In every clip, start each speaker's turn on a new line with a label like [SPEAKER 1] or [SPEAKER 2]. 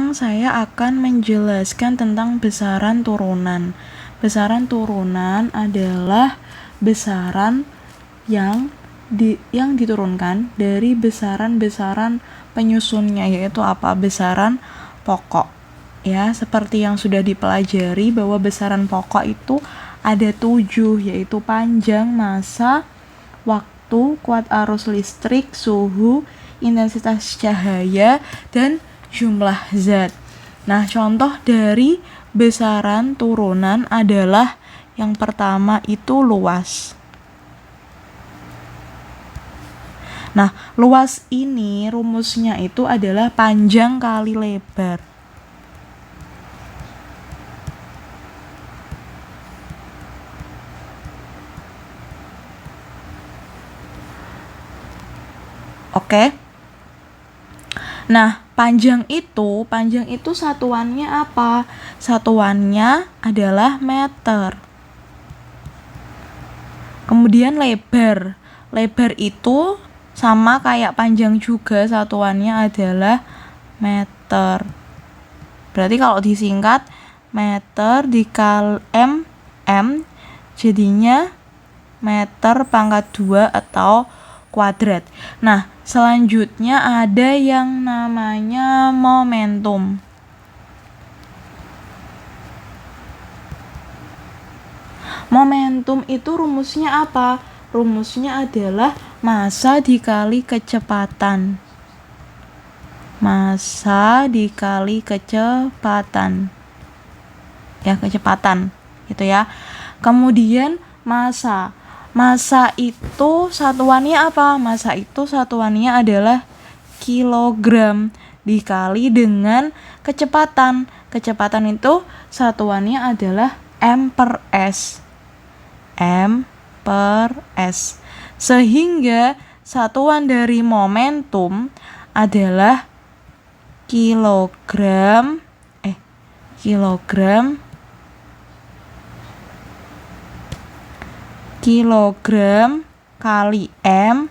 [SPEAKER 1] sekarang saya akan menjelaskan tentang besaran turunan. Besaran turunan adalah besaran yang diturunkan dari besaran-besaran penyusunnya, yaitu apa? Besaran pokok. Ya, seperti yang sudah dipelajari bahwa besaran pokok itu ada 7, yaitu panjang, massa, waktu, kuat arus listrik, suhu, intensitas cahaya, dan jumlah zat. Nah, contoh dari besaran turunan adalah yang pertama itu luas. Nah, luas ini rumusnya itu adalah panjang kali lebar. Oke. Nah, panjang itu satuannya apa? Satuannya adalah meter. Kemudian lebar. Lebar itu sama kayak panjang juga, satuannya adalah meter. Berarti kalau disingkat meter dikali m jadinya meter pangkat 2 atau kuadrat. Nah, selanjutnya ada yang namanya momentum. Momentum itu rumusnya apa? Rumusnya adalah massa dikali kecepatan. Massa dikali kecepatan. Ya, kecepatan gitu ya. Kemudian massa. Massa itu satuannya apa? Massa itu satuannya adalah kilogram dikali dengan kecepatan. Kecepatan itu satuannya adalah m per s. M per s. Sehingga satuan dari momentum adalah kilogram kali m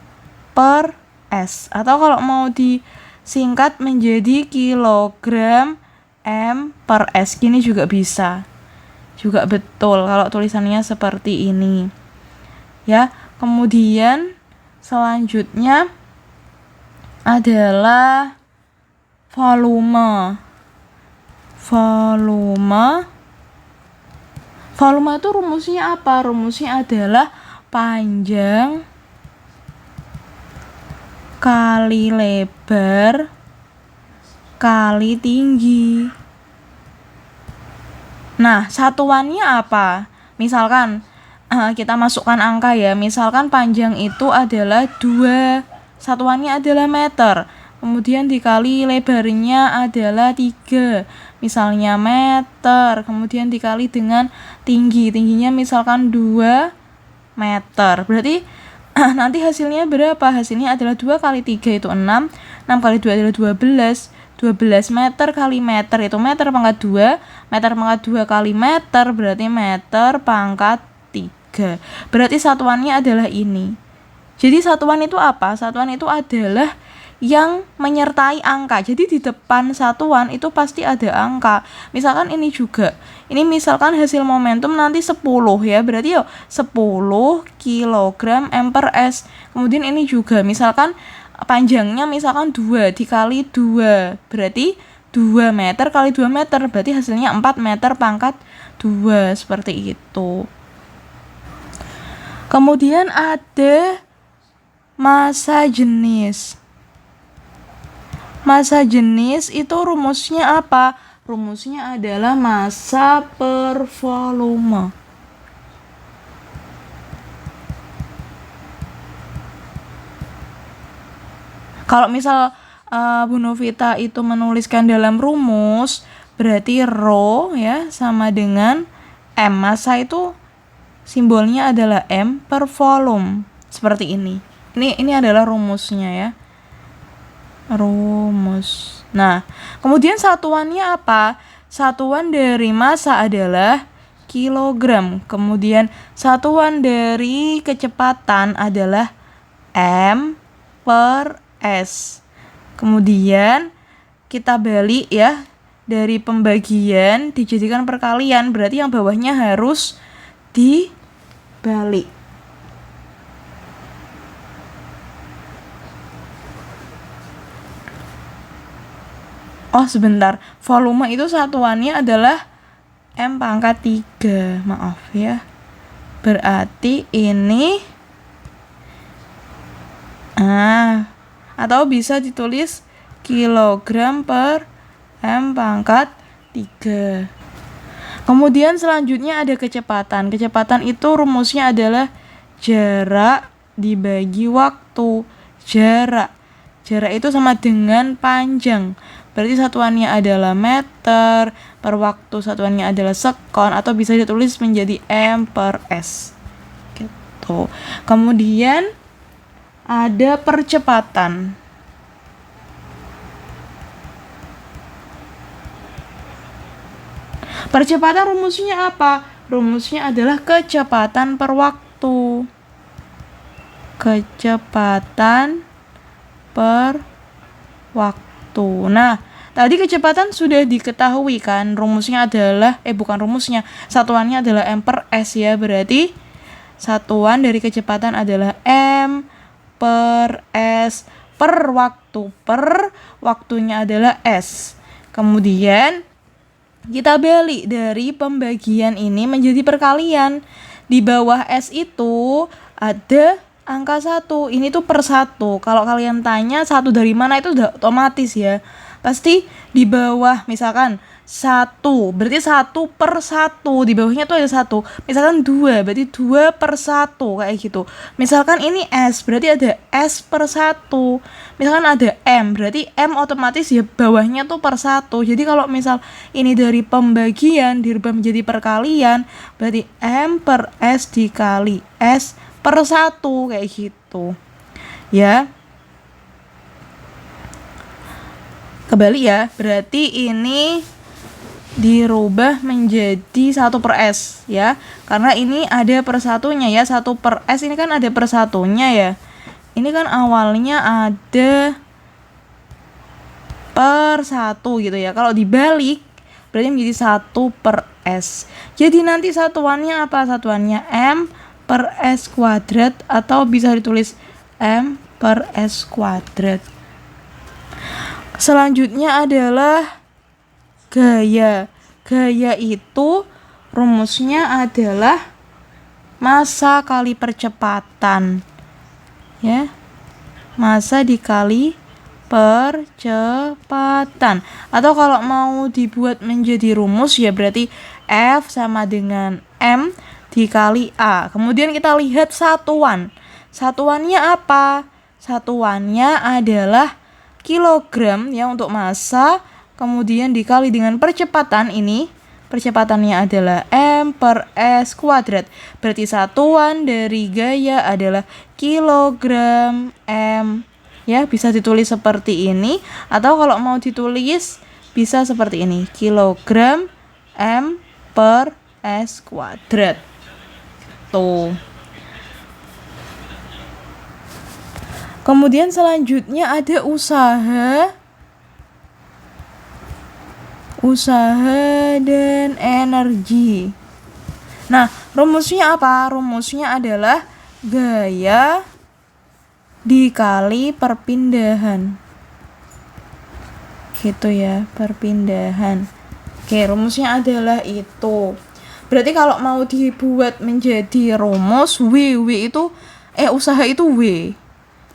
[SPEAKER 1] per s, atau kalau mau disingkat menjadi kilogram m per s, gini juga bisa, juga betul kalau tulisannya seperti ini ya. Kemudian selanjutnya adalah volume. Volume itu rumusnya apa? Rumusnya adalah panjang kali lebar kali tinggi. Nah, satuannya apa? Misalkan kita masukkan angka ya. Misalkan panjang itu adalah 2, satuannya adalah meter. Kemudian dikali lebarnya adalah 3, misalnya meter. Kemudian dikali dengan tingginya misalkan 2 meter. Berarti nanti hasilnya berapa? Hasilnya adalah 2 kali 3 itu 6. 6 kali 2 adalah 12. 12 meter kali meter itu meter pangkat 2. Meter pangkat 2 kali meter berarti meter pangkat 3. Berarti satuannya adalah ini. Jadi satuan itu apa? Satuan itu adalah yang menyertai angka. Jadi di depan satuan itu pasti ada angka. Misalkan ini juga. Ini misalkan hasil momentum nanti 10 ya. Berarti 10 kilogram m per s. Kemudian ini juga misalkan panjangnya misalkan 2 dikali 2. Berarti 2 meter kali 2 meter. Berarti hasilnya 4 meter pangkat 2. Seperti itu. Kemudian ada massa jenis. Massa jenis itu rumusnya apa? Rumusnya adalah massa per volume. Kalau misal Bu Novita itu menuliskan dalam rumus, berarti rho ya sama dengan m. Massa itu simbolnya adalah m per volume. Seperti ini. Ini adalah rumusnya ya. Rumus. Nah, kemudian satuannya apa? Satuan dari massa adalah kilogram. Kemudian satuan dari kecepatan adalah m per s. Kemudian kita balik ya. dari pembagian dijadikan perkalian, berarti yang bawahnya harus dibalik. Oh sebentar, volume itu satuannya adalah M pangkat 3, maaf ya. Berarti ini atau bisa ditulis kilogram per M pangkat 3. Kemudian selanjutnya ada kecepatan. Kecepatan itu rumusnya adalah jarak dibagi waktu. Jarak itu sama dengan panjang. Berarti satuannya adalah meter, per waktu satuannya adalah sekon, atau bisa ditulis menjadi M per S. Gitu. Kemudian ada percepatan. Percepatan rumusnya apa? Rumusnya adalah kecepatan per waktu. Kecepatan per waktu. Nah, tadi kecepatan sudah diketahui kan, rumusnya adalah bukan rumusnya, satuannya adalah M per S ya, berarti satuan dari kecepatan adalah M per S per waktu, per waktunya adalah S. Kemudian kita balik dari pembagian ini menjadi perkalian. Di bawah S itu ada angka 1, ini tuh per 1. Kalau kalian tanya 1 dari mana, itu udah otomatis ya. Pasti di bawah, misalkan 1, berarti 1 per 1. Di bawahnya tuh ada 1. Misalkan 2, berarti 2 per 1, kayak gitu. Misalkan ini S, berarti ada S per 1. Misalkan ada M, berarti M otomatis ya bawahnya tuh per 1. Jadi kalau misal ini dari pembagian dirubah menjadi perkalian, berarti M per S dikali S per 1, kayak gitu ya. Kembali ya, berarti ini dirubah menjadi 1 per S ya, karena ini ada per satunya ya. 1 per S ini kan ada per satunya ya, ini kan awalnya ada per 1 gitu ya. Kalau dibalik berarti menjadi 1 per S. Jadi nanti satuannya apa? Satuannya M per S kuadrat, atau bisa ditulis M per S kuadrat. Selanjutnya adalah gaya. Gaya itu rumusnya adalah massa kali percepatan. Ya. Massa dikali percepatan. Atau kalau mau dibuat menjadi rumus ya berarti F sama dengan M dikali A. Kemudian kita lihat satuan. Satuannya apa? Satuannya adalah kilogram ya untuk massa, kemudian dikali dengan percepatan ini. Percepatannya adalah M per S kuadrat. Berarti satuan dari gaya adalah kilogram M. Ya, bisa ditulis seperti ini, atau kalau mau ditulis bisa seperti ini. Kilogram M per S kuadrat. Tuh. Kemudian selanjutnya ada usaha dan energi. Nah, rumusnya apa? Rumusnya adalah gaya dikali perpindahan. Gitu ya, perpindahan. Oke, rumusnya adalah itu. Berarti kalau mau dibuat menjadi rumus, W itu usaha itu W.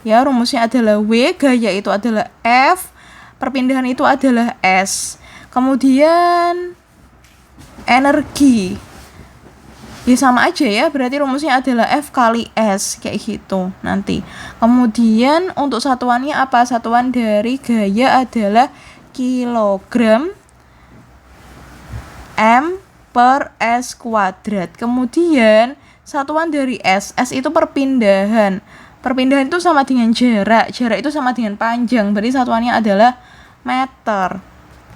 [SPEAKER 1] Ya, rumusnya adalah W, gaya itu adalah F, perpindahan itu adalah S. Kemudian energi. Ya sama aja ya, berarti rumusnya adalah F kali S, kayak gitu nanti. Kemudian untuk satuannya apa? Satuan dari gaya adalah kilogram M per S kuadrat. Kemudian satuan dari S itu perpindahan. Perpindahan itu sama dengan jarak itu sama dengan panjang, berarti satuannya adalah meter.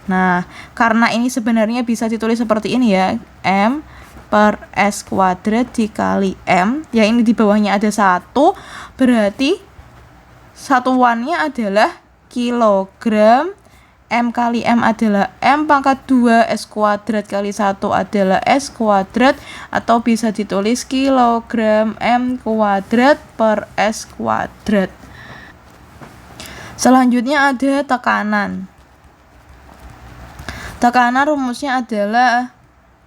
[SPEAKER 1] Nah, karena ini sebenarnya bisa ditulis seperti ini ya, M per S kuadrat dikali M, ya ini di bawahnya ada 1, berarti satuannya adalah kilogram M kali M adalah M pangkat 2, S kuadrat kali 1 adalah S kuadrat, atau bisa ditulis kilogram M kuadrat per S kuadrat. Selanjutnya ada tekanan. Tekanan rumusnya adalah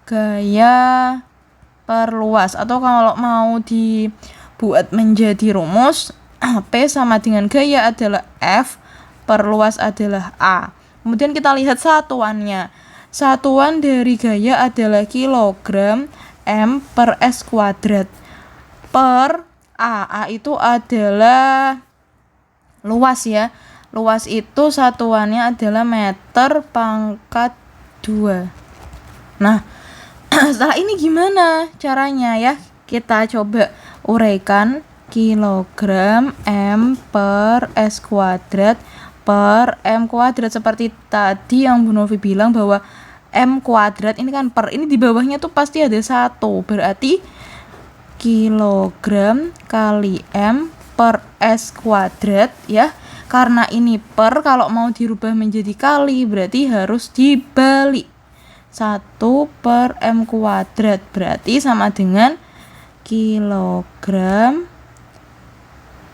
[SPEAKER 1] gaya per luas, atau kalau mau dibuat menjadi rumus, P sama dengan gaya adalah F, per luas adalah A. Kemudian kita lihat satuannya. Satuan dari gaya adalah kilogram M per S kuadrat per A. A itu adalah luas ya. Luas itu satuannya adalah meter pangkat 2. Nah, setelah ini gimana caranya ya? Kita coba uraikan. Kilogram M per S kuadrat per M kuadrat, seperti tadi yang Bu Novi bilang bahwa M kuadrat ini kan per, ini di bawahnya tuh pasti ada 1, berarti kilogram kali M per S kuadrat ya. Karena ini per, kalau mau dirubah menjadi kali berarti harus dibalik. 1 per M kuadrat berarti sama dengan kilogram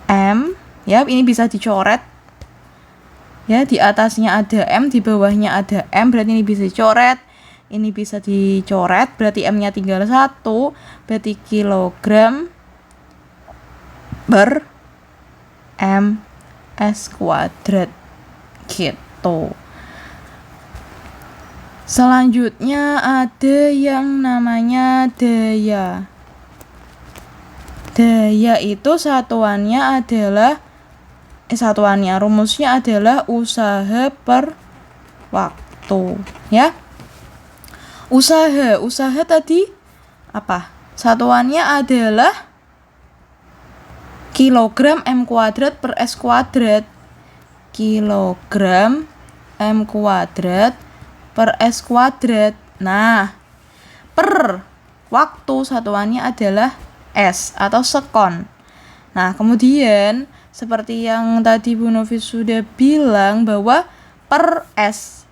[SPEAKER 1] M ya, ini bisa dicoret ya, di atasnya ada M, di bawahnya ada M, berarti ini bisa dicoret, ini bisa dicoret, berarti M nya tinggal 1, berarti kilogram per M S kuadrat gitu. Selanjutnya ada yang namanya daya. Daya itu satuannya adalah rumusnya adalah usaha per waktu ya. Usaha tadi apa? Satuannya adalah kilogram M kuadrat per S kuadrat. Kilogram M kuadrat per S kuadrat. Nah, per waktu satuannya adalah S atau sekon. Nah, kemudian seperti yang tadi Bu Novi sudah bilang bahwa per S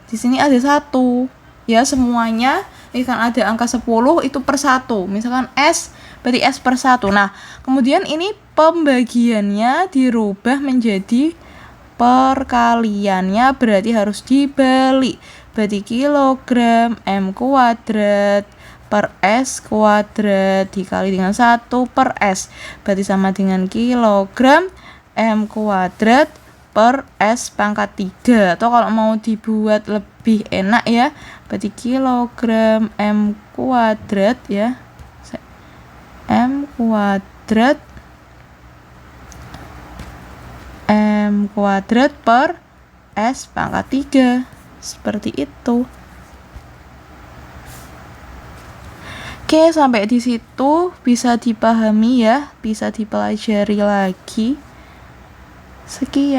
[SPEAKER 1] di sini ada 1 ya, semuanya misalkan ada angka 10 itu per 1, misalkan S berarti S per 1. Nah, kemudian ini pembagiannya dirubah menjadi perkaliannya, berarti harus dibalik, berarti kilogram M kuadrat per S kuadrat dikali dengan 1 per S, berarti sama dengan kilogram M kuadrat per S pangkat 3. Atau kalau mau dibuat lebih enak ya, berarti kilogram M kuadrat ya, M kuadrat per S pangkat 3, seperti itu. Oke, sampai di situ bisa dipahami ya, bisa dipelajari lagi. Sekian.